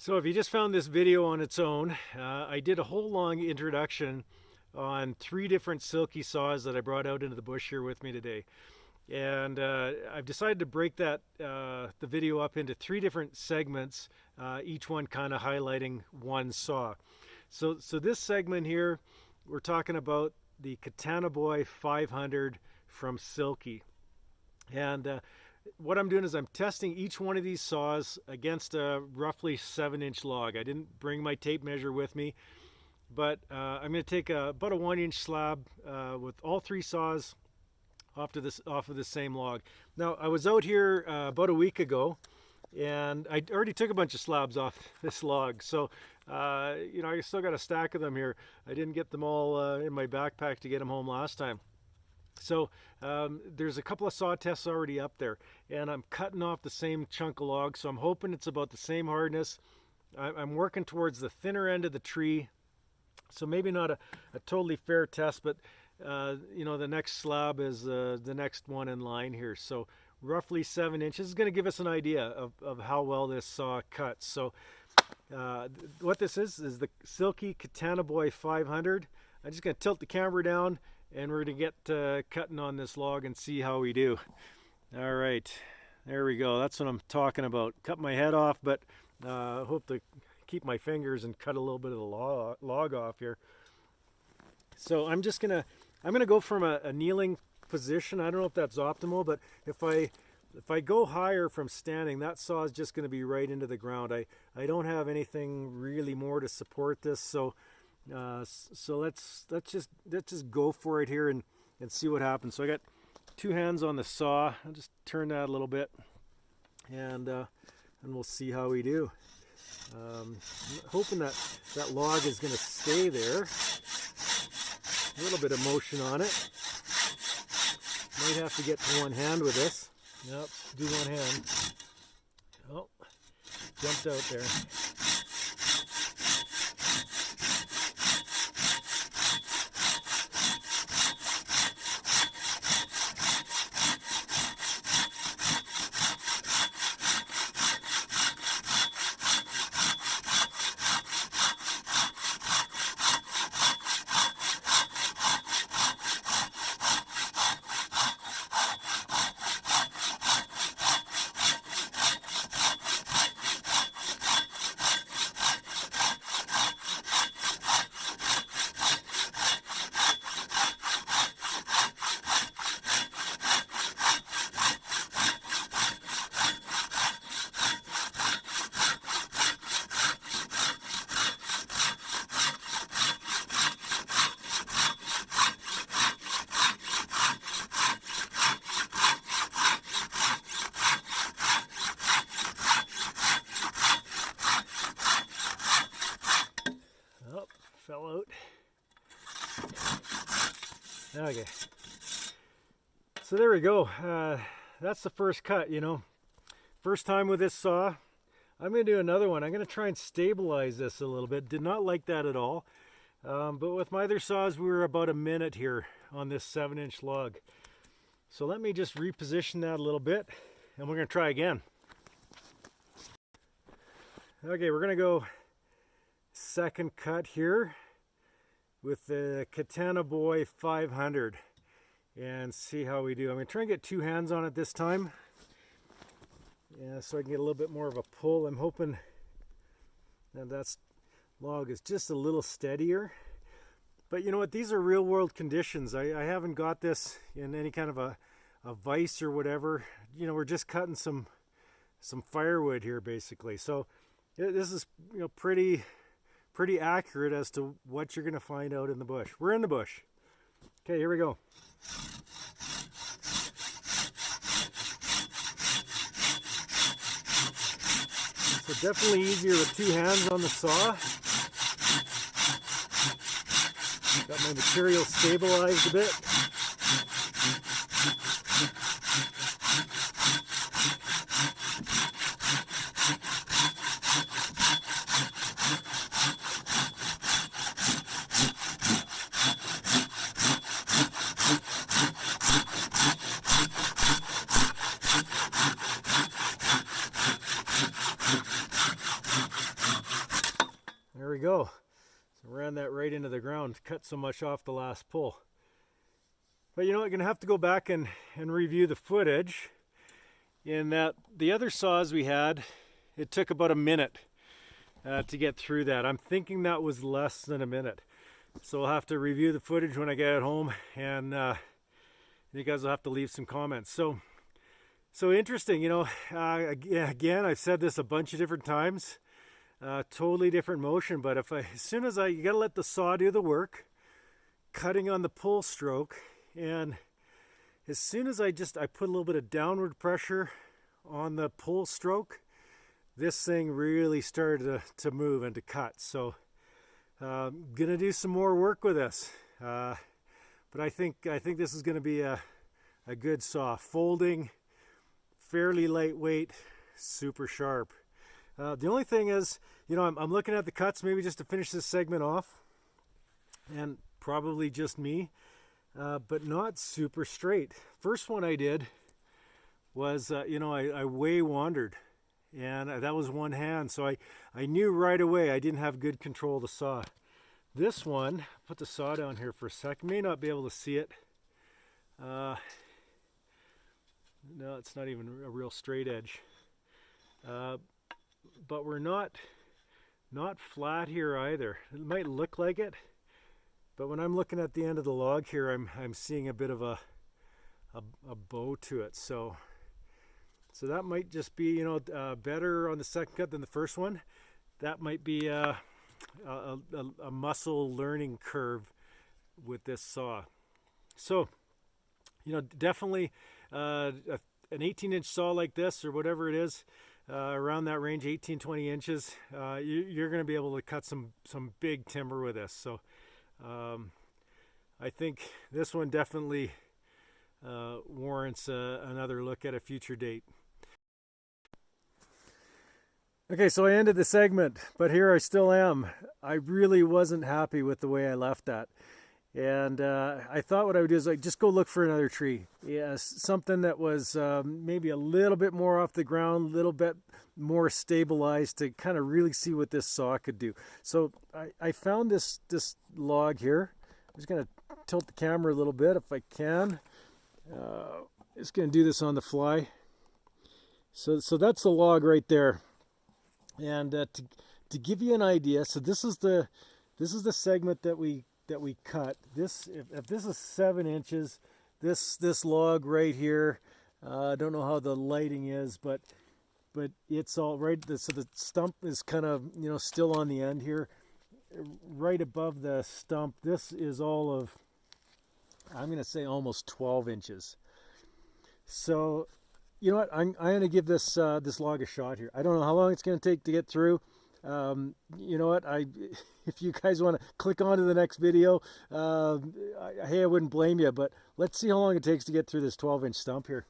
So if you just found this video on its own, I did a whole long introduction on 3 different Silky saws that I brought out into the bush here with me today. And I've decided to break that the video up into 3 different segments, each one kind of highlighting one saw. So this segment here, we're talking about the Katanaboy 500 from Silky. And what I'm doing is I'm testing each one of these saws against a roughly 7-inch log. I didn't bring my tape measure with me, but I'm going to take about a 1-inch slab with all 3 saws off of the same log. Now, I was out here about a week ago, and I already took a bunch of slabs off this log. So, I still got a stack of them here. I didn't get them all in my backpack to get them home last time. So there's a couple of saw tests already up there, and I'm cutting off the same chunk of log, so I'm hoping it's about the same hardness. I'm working towards the thinner end of the tree, so maybe not a totally fair test, but the next slab is the next one in line here. So roughly 7 inches is going to give us an idea of how well this saw cuts. So what this is the Silky Katanaboy 500. I'm just going to tilt the camera down, and we're going to get cutting on this log and see how we do. All right, there we go. That's what I'm talking about. Cut my head off, but hope to keep my fingers and cut a little bit of the log off here. So I'm gonna go from a kneeling position. I don't know if that's optimal, but if I go higher from standing, that saw is just going to be right into the ground. I don't have anything really more to support this, so let's just go for it here and see what happens. So I got 2 hands on the saw. I'll just turn that a little bit, and we'll see how we do. I'm hoping that log is going to stay there. A little bit of motion on it. Might have to get to one hand with this. Yep, do one hand. Oh, jumped out there. Fell out. Okay, so there we go. That's the first cut. First time with this saw. I'm going to do another one. I'm going to try and stabilize this a little bit. Did not like that at all, but with my other saws we were about a minute here on this 7-inch log. So let me just reposition that a little bit, and we're going to try again. Okay, we're going to go second cut here with the Katanaboy 500 and see how we do. I'm going to try and get 2 hands on it this time, so I can get a little bit more of a pull. I'm hoping that log is just a little steadier. But you know what, these are real world conditions. I haven't got this in any kind of a vise or whatever. We're just cutting some firewood here basically. So this is pretty accurate as to what you're going to find out in the bush. We're in the bush. Okay, here we go. So definitely easier with 2 hands on the saw. Got my material stabilized a bit. go. So ran that right into the ground, cut so much off the last pull. But you know, I'm going to have to go back and review the footage. In that the other saws we had, it took about a minute to get through that. I'm thinking that was less than a minute. So I'll have to review the footage when I get home, and you guys will have to leave some comments. So interesting, you know, again, I've said this a bunch of different times, totally different motion, but as soon as you gotta let the saw do the work, cutting on the pull stroke, and as soon as I put a little bit of downward pressure on the pull stroke, this thing really started to move and to cut. So gonna do some more work with this, but I think this is gonna be a good saw. Folding, fairly lightweight, super sharp. The only thing is, you know, I'm looking at the cuts maybe just to finish this segment off, and probably just me, but not super straight. First one I did was, you know, I way wandered, and that was one hand, so I knew right away I didn't have good control of the saw. This one, put the saw down here for a sec, may not be able to see it. No, it's not even a real straight edge. But we're not flat here either. It might look like it, but when I'm looking at the end of the log here, I'm seeing a bit of a bow to it. So that might just be, you know, better on the second cut than the first one. That might be a muscle learning curve with this saw. So, you know, definitely an 18-inch saw like this, or whatever it is, around that range, 18-20 inches, you're going to be able to cut some big timber with this. So I think this one definitely warrants another look at a future date. Okay, so I ended the segment, but here I still am. I really wasn't happy with the way I left that. And I thought what I would do is I'd just go look for another tree. Yeah, something that was maybe a little bit more off the ground, a little bit more stabilized, to kind of really see what this saw could do. So I found this log here. I'm just going to tilt the camera a little bit if I can. Just going to do this on the fly. So that's the log right there. And to give you an idea, so this is the segment that we cut. This, if this is 7 inches, this log right here, I don't know how the lighting is, but it's all right. So the stump is kind of, you know, still on the end here, right above the stump. This is all of, I'm going to say, almost 12 inches. So, you know what? I'm going to give this log a shot here. I don't know how long it's going to take to get through. You know what? If you guys want to click on to the next video, hey, I wouldn't blame you, but let's see how long it takes to get through this 12-inch stump here.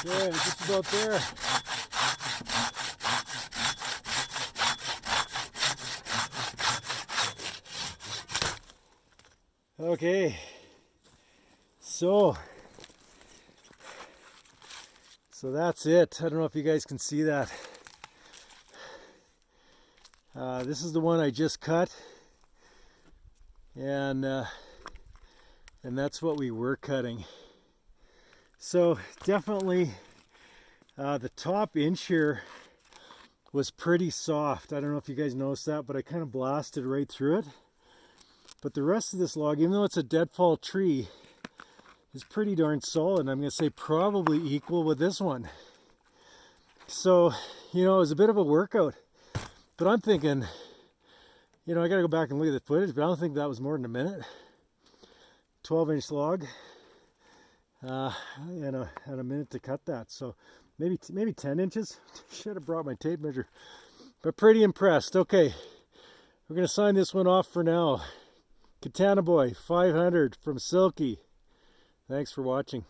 Yeah, just about there. Okay, so that's it. I don't know if you guys can see that. This is the one I just cut, and that's what we were cutting. So definitely the top inch here was pretty soft. I don't know if you guys noticed that, but I kind of blasted right through it. But the rest of this log, even though it's a deadfall tree, is pretty darn solid. I'm going to say probably equal with this one. So, you know, it was a bit of a workout. But I'm thinking, you know, I got to go back and look at the footage, but I don't think that was more than a minute. 12-inch log. And a minute to cut that. So maybe 10 inches. Should have brought my tape measure. But pretty impressed. Okay, we're going to sign this one off for now. Katanaboy 500 from Silky. Thanks for watching.